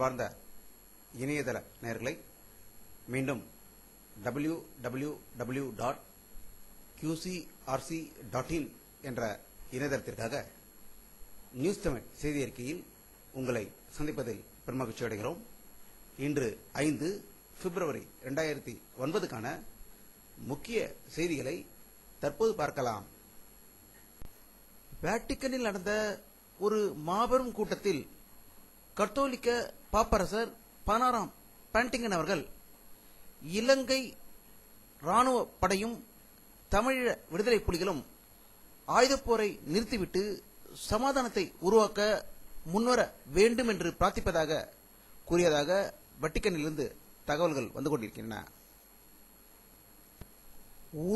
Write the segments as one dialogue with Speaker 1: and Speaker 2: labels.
Speaker 1: அன்பார்ந்த இணையதள நேயர்களை மீண்டும் www.qcrc.in என்ற இணையதளத்திற்காக நியூஸ் தமிழ் செய்தி அறிக்கையில் உங்களை சந்திப்பதில் பெருமகிழ்ச்சி அடைகிறோம். இன்று 5 பிப்ரவரி 2009க்கான முக்கிய செய்திகளை தற்போது பார்க்கலாம். வேட்டிக்கனில் நடந்த ஒரு மாபெரும் கூட்டத்தில் கத்தோலிக்க பாப்பரசர் 16ஆம் பாண்டிங்கன் அவர்கள் இலங்கை இராணுவ படையும் தமிழீழ விடுதலை புலிகளும் ஆயுதப்போரை நிறுத்திவிட்டு சமாதானத்தை உருவாக்க முன்வர வேண்டும் என்று பிரார்த்திப்பதாக கூறியதாக வட்டிக்கனிலிருந்து தகவல்கள் வந்து கொண்டிருக்கின்றன.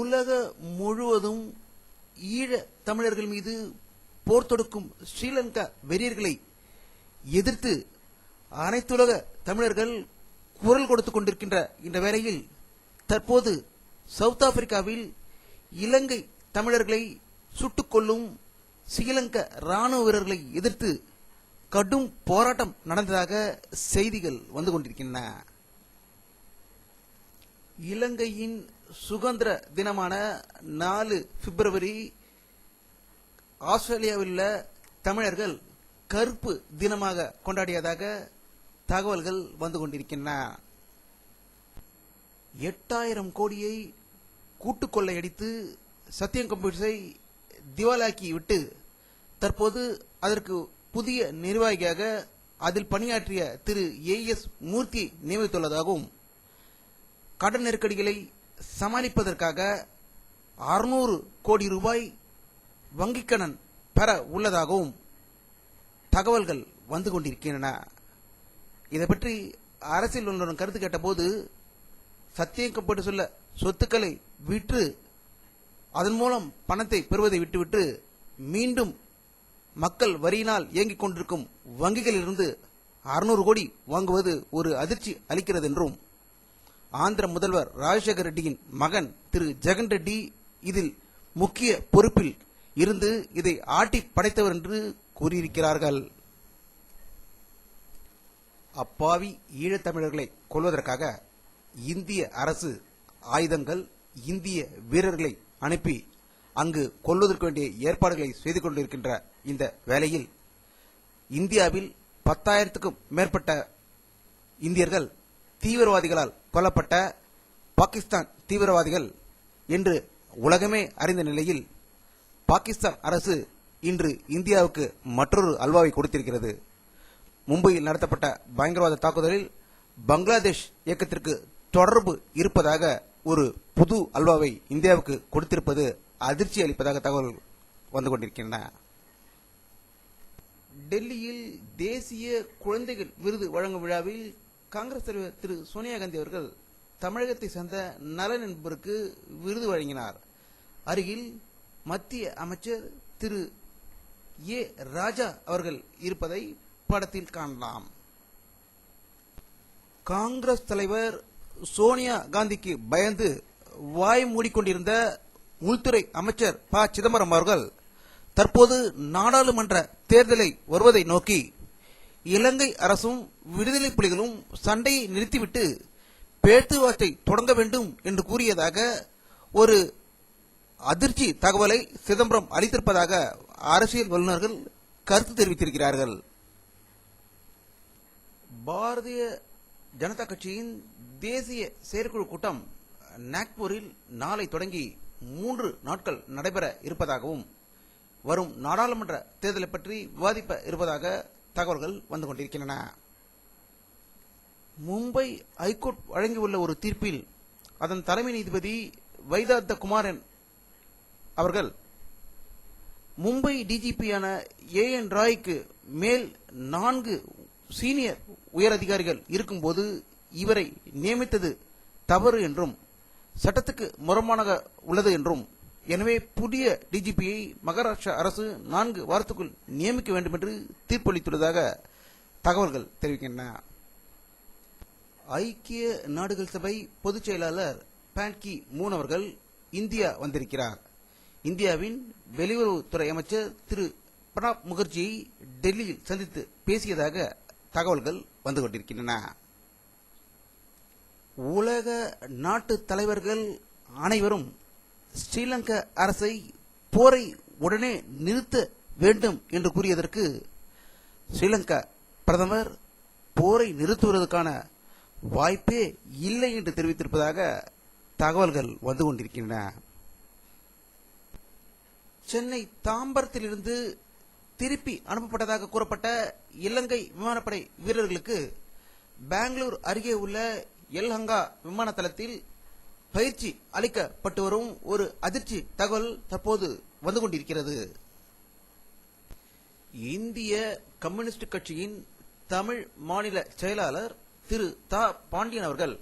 Speaker 1: உலக முழுவதும் ஈழ தமிழர்கள் மீது போர் தொடுக்கும் ஸ்ரீலங்கா வெறியர்களை எதிர்த்து அனைத்துலக தமிழர்கள் குரல் கொடுத்துக் கொண்டிருக்கின்ற இந்த வேளையில் தற்போது சவுத் ஆப்பிரிக்காவில் இலங்கை தமிழர்களை சுட்டுக் கொள்ளும் ஸ்ரீலங்கா ராணுவ வீரர்களை எதிர்த்து கடும் போராட்டம் நடந்ததாக செய்திகள் வந்து கொண்டிருக்கின்றன. இலங்கையின் சுதந்திர தினமான 4 பிப்ரவரி ஆஸ்திரேலியாவில் உள்ள தமிழர்கள் கருப்பு தினமாக கொண்டாடியதாக தகவல்கள் வந்து கொண்டிருக்கின்றன. 8000 கோடியை கூட்டுக் கொள்ளையடித்து சத்தியம் கம்ப்யூட்டர்ஸை திவாலாக்கி விட்டு தற்போது அதற்கு புதிய நிர்வாகியாக அதில் பணியாற்றிய திரு ஏஎஸ் மூர்த்தியை நியமித்துள்ளதாகவும் கடன் நெருக்கடிகளை சமாளிப்பதற்காக 600 கோடி ரூபாய் வங்கிக் கடன் பெற உள்ளதாகவும் தகவல்கள் வந்து கொண்டிருக்கின்றன. இதை பற்றி அரசியல் ஒன்றுடன் கருத்து கேட்டபோது சத்தியம் கம்ப்யூட்டர் சொல்ல சொத்துக்களை விற்று அதன் மூலம் பணத்தை பெறுவதை விட்டுவிட்டு மீண்டும் மக்கள் வரியினால் இயங்கிக் கொண்டிருக்கும் வங்கிகளிலிருந்து 600 கோடி வாங்குவது ஒரு அதிர்ச்சி அளிக்கிறது என்றும் ஆந்திர முதல்வர் ராஜசேகர் ரெட்டியின் மகன் திரு ஜெகன் ரெட்டி இதில் முக்கிய பொறுப்பில் இருந்து இதை ஆட்டி படைத்தவர் என்று கூறியிருக்கிறார்கள். அப்பாவி ஈழத்தமிழர்களை கொல்வதற்காக இந்திய அரசு ஆயுதங்கள் இந்திய வீரர்களை அனுப்பி அங்கு கொல்வதற்கு வேண்டிய ஏற்பாடுகளை செய்து கொண்டிருக்கின்ற இந்த வேளையில் இந்தியாவில் 10,000க்கும் மேற்பட்ட இந்தியர்கள் தீவிரவாதிகளால் கொல்லப்பட்ட பாகிஸ்தான் தீவிரவாதிகள் என்று உலகமே அறிந்த நிலையில் பாகிஸ்தான் அரசு இன்று இந்தியாவுக்கு மற்றொரு அல்வாவை கொடுத்திருக்கிறது. மும்பையில் நடத்தப்பட்ட பயங்கரவாத தாக்குதலில் பங்களாதேஷ் இயக்கத்திற்கு தொடர்பு இருப்பதாக ஒரு புது அல்வாவை இந்தியாவுக்கு கொடுத்திருப்பது அதிர்ச்சி அளிப்பதாக தகவல் வந்து கொண்டிருக்கின்றன. டெல்லியில் தேசிய குழந்தைகள் விருது வழங்கும் விழாவில் காங்கிரஸ் தலைவர் திரு சோனியா காந்தி அவர்கள் தமிழகத்தை சேர்ந்த நலன் என்பவருக்கு விருது வழங்கினார். அருகில் மத்திய அமைச்சர் திரு ஏ ராஜா அவர்கள் இருப்பதை படத்தில் காணலாம். காங்கிரஸ் தலைவர் சோனியா காந்திக்கு பயந்து வாய் மூடிக்கொண்டிருந்த உள்துறை அமைச்சர் ப சிதம்பரம் அவர்கள் தற்போது நாடாளுமன்ற தேர்தலை வருவதை நோக்கி இலங்கை அரசும் விடுதலை புலிகளும் சண்டையை நிறுத்திவிட்டு பேச்சுவார்த்தை தொடங்க வேண்டும் என்று கூறியதாக ஒரு அதிர்ச்சி தகவலை சிதம்பரம் அளித்திருப்பதாக அரசியல் வல்லுநர்கள் கருத்து தெரிவித்திருக்கிறார்கள். பாரதிய ஜனதா கட்சியின் தேசிய செயற்குழு கூட்டம் நாக்பூரில் நாளை தொடங்கி 3 நாட்கள் நடைபெற இருப்பதாகவும் வரும் நாடாளுமன்ற தேர்தலை பற்றி விவாதிப்ப இருப்பதாக தகவல்கள் வந்து கொண்டிருக்கின்றன. மும்பை ஐகோர்ட் வழங்கியுள்ள ஒரு தீர்ப்பில் அதன் தலைமை நீதிபதி வைதாந்த குமாரன் அவர்கள் மும்பை டிஜிபியான ஏஎன் ராய்க்கு மேல் 4 சீனியர் உயரதிகாரிகள் இருக்கும்போது இவரை நியமித்தது தவறு என்றும் சட்டத்துக்கு முரண்பாடாக உள்ளது என்றும் எனவே புதிய டிஜிபியை மகாராஷ்டிரா அரசு 4 வாரத்துக்குள் நியமிக்க வேண்டும் என்று தீர்ப்பளித்துள்ளதாக தகவல்கள் தெரிவிக்கின்றன. ஐக்கிய நாடுகள் சபை பொதுச் செயலாளர் பான் கி மூன் அவர்கள் இந்தியா வந்திருக்கிறார். இந்தியாவின் வெளியுறவுத்துறை அமைச்சர் திரு பிரணாப் முகர்ஜியை டெல்லியில் சந்தித்து பேசியதாக தகவல்கள் வந்து கொண்டிருக்கின்றன. உலக நாட்டு தலைவர்கள் அனைவரும் ஸ்ரீலங்கா அரசை போரை உடனே நிறுத்த வேண்டும் என்று கூறியதற்கு ஸ்ரீலங்கா பிரதமர் போரை நிறுத்துவதற்கான வாய்ப்பே இல்லை என்று தெரிவித்திருப்பதாக தகவல்கள் வந்து கொண்டிருக்கின்றன. சென்னை தாம்பரத்திலிருந்து திருப்பி அனுப்பப்பட்டதாக கூறப்பட்ட இலங்கை விமானப்படை வீரர்களுக்கு பெங்களூர் அருகே உள்ள எல்ஹங்கா விமான தளத்தில் பயிற்சி அளிக்கப்பட்டு வரும் ஒரு அதிர்ச்சி தகவல் தற்போது வந்து கொண்டிருக்கிறது. இந்திய கம்யூனிஸ்ட் கட்சியின் தமிழ் மாநில செயலாளர் திரு தா பாண்டியன் அவர்கள்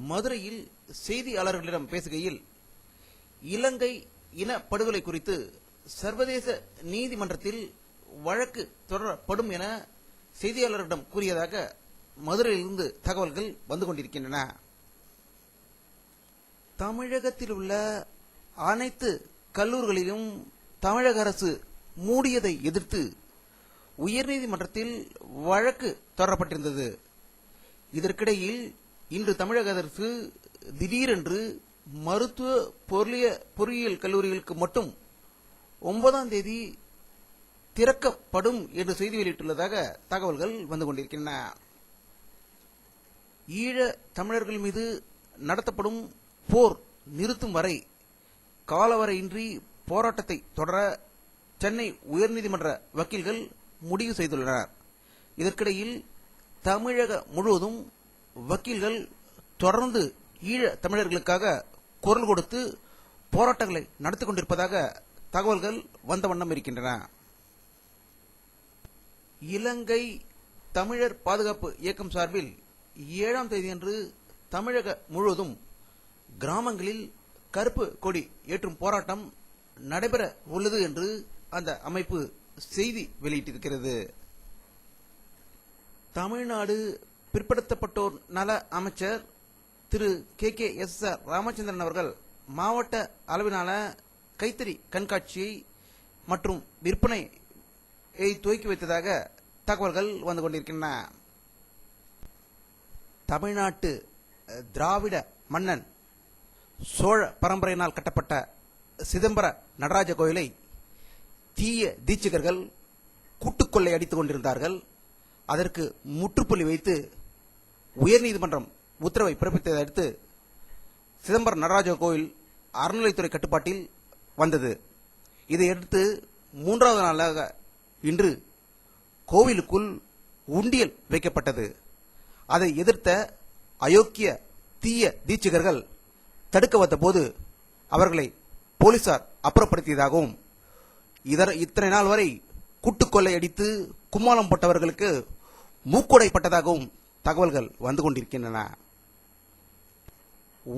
Speaker 1: மதுரையில் செய்தியாளர்களிடம் பேசுகையில், இலங்கை இனப்படுகொலை குறித்து சர்வதேச நீதிமன்றத்தில் வழக்கு தொடரப்படும் என செய்தியாளர்களிடம் கூறியதாக மதுரையிலிருந்து தகவல்கள் வந்து கொண்டிருக்கின்றன. தமிழகத்தில் உள்ள அனைத்து கல்லூரிகளிலும் தமிழக அரசு மூடியதை எதிர்த்து உயர்நீதிமன்றத்தில் வழக்கு தொடரப்பட்டிருந்தது. இதற்கிடையில் இன்று தமிழக அரசு திடீரென்று மருத்துவ பொறியியல் கல்லூரிகளுக்கு மட்டும் 9ஆம் தேதி திறக்கப்படும் என்று செய்தி வெளியிட்டுள்ளதாக தகவல்கள் வந்து கொண்டிருக்கின்றன. ஈழ தமிழர்கள் மீது நடத்தப்படும் போர் நிறுத்தும் வரை காலவரையின்றி போராட்டத்தை தொடர சென்னை உயர்நீதிமன்ற வக்கீல்கள் முடிவு செய்துள்ளனர். இதற்கிடையில் தமிழகம் முழுவதும் வக்கீல்கள் தொடர்ந்து ஈழ தமிழர்களுக்காக குரல் கொடுத்து போராட்டங்களை நடத்தி கொண்டிருப்பதாக தகவல்கள் வந்த வண்ணம் இருக்கின்றன. இலங்கை தமிழர் பாதுகாப்பு இயக்கம் சார்பில் 7ஆம் தேதியன்று தமிழக முழுவதும் கிராமங்களில் கருப்பு கொடி ஏற்றும் போராட்டம் நடைபெற உள்ளது என்று அந்த அமைப்பு செய்தி வெளியிட்டிருக்கிறது. தமிழ்நாடு பிற்படுத்தப்பட்டோர் நல அமைச்சர் திரு KKSR ராமச்சந்திரன் அவர்கள் மாவட்ட அளவிலான கைத்தறி கண்காட்சியை மற்றும் விற்பனையை துவக்கி வைத்ததாக தகவல்கள் வந்து கொண்டிருக்கின்றன. தமிழ்நாட்டு திராவிட மன்னன் சோழ பரம்பரையினால் கட்டப்பட்ட சிதம்பர நடராஜ கோயிலை தீய தீட்சிகர்கள் கூட்டுக்கொள்ளை அடித்துக் கொண்டிருந்தார்கள். அதற்கு முற்றுப்புள்ளி வைத்து உயர்நீதிமன்றம் உத்தரவை பிறப்பித்ததை அடுத்து சிதம்பர நடராஜ கோயில் அறநிலைத்துறை கட்டுப்பாட்டில் வந்தது. இதையடுத்து 3வது நாளாக இன்று கோவிலுக்குள் உண்டியல் வைக்கப்பட்டது. அதை எதிர்த்த அயோக்கிய தீய தீட்சிகர்கள் தடுக்க வந்த போது அவர்களை போலீசார் அப்புறப்படுத்தியதாகவும் இத்தனை நாள் வரை கூட்டுக்கொள்ளை அடித்து கும்மாளம் போட்டவர்களுக்கு மூக்குடைப்பட்டதாகவும் தகவல்கள் வந்து கொண்டிருக்கின்றன.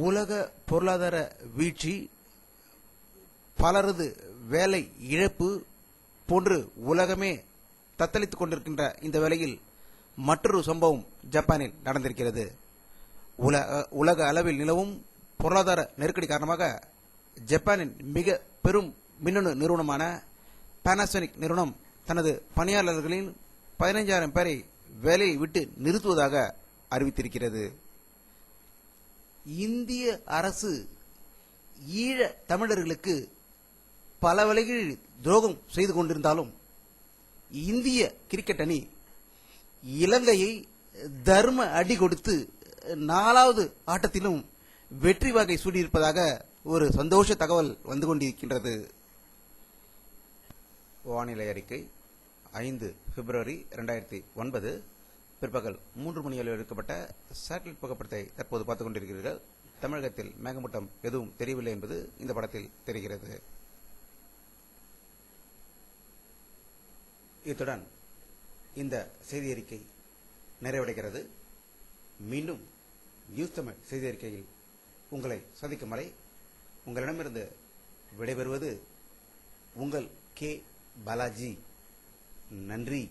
Speaker 1: உலக பொருளாதார வீழ்ச்சி, பலரது வேலை இழப்பு போன்று உலகமே தத்தளித்துக் கொண்டிருக்கின்ற இந்த வேளையில் மற்றொரு சம்பவம் ஜப்பானில் நடந்திருக்கிறது. உலக அளவில் நிலவும் பொருளாதார நெருக்கடி காரணமாக ஜப்பானின் மிக பெரும் மின்னணு நிறுவனமான பானாசோனிக் நிறுவனம் தனது பணியாளர்களின் 15,000 பேரை வேலையை விட்டு நிறுத்துவதாக அறிவித்திருக்கிறது. இந்திய அரசு ஈழ தமிழர்களுக்கு பல வழிகளில் துரோகம் செய்து கொண்டிருந்தாலும் இந்திய கிரிக்கெட் அணி இலங்கையை தர்ம அடி கொடுத்து 4வது ஆட்டத்திலும் வெற்றி வாகை சூடியிருப்பதாக ஒரு சந்தோஷ தகவல் வந்து கொண்டிருக்கின்றது. வானிலை அறிக்கை 5 பிப்ரவரி 2009 பிற்பகல் 3 மணி அளவில் எடுக்கப்பட்ட சேட்டலைட் புகைப்படத்தை தற்போது பார்த்துக் கொண்டிருக்கிறீர்கள். தமிழகத்தில் மேகமூட்டம் எதுவும் தெரியவில்லை என்பது இந்த படத்தில் தெரிகிறது. இத்துடன் இந்த செய்தி அறிக்கை நிறைவடைகிறது. மீண்டும் நியூஸ் தமிழ் செய்தி அறிக்கையில் உங்களை சந்திக்கும் வரை உங்களிடமிருந்து விடைபெறுவது உங்கள் K. பாலாஜி. நன்றி.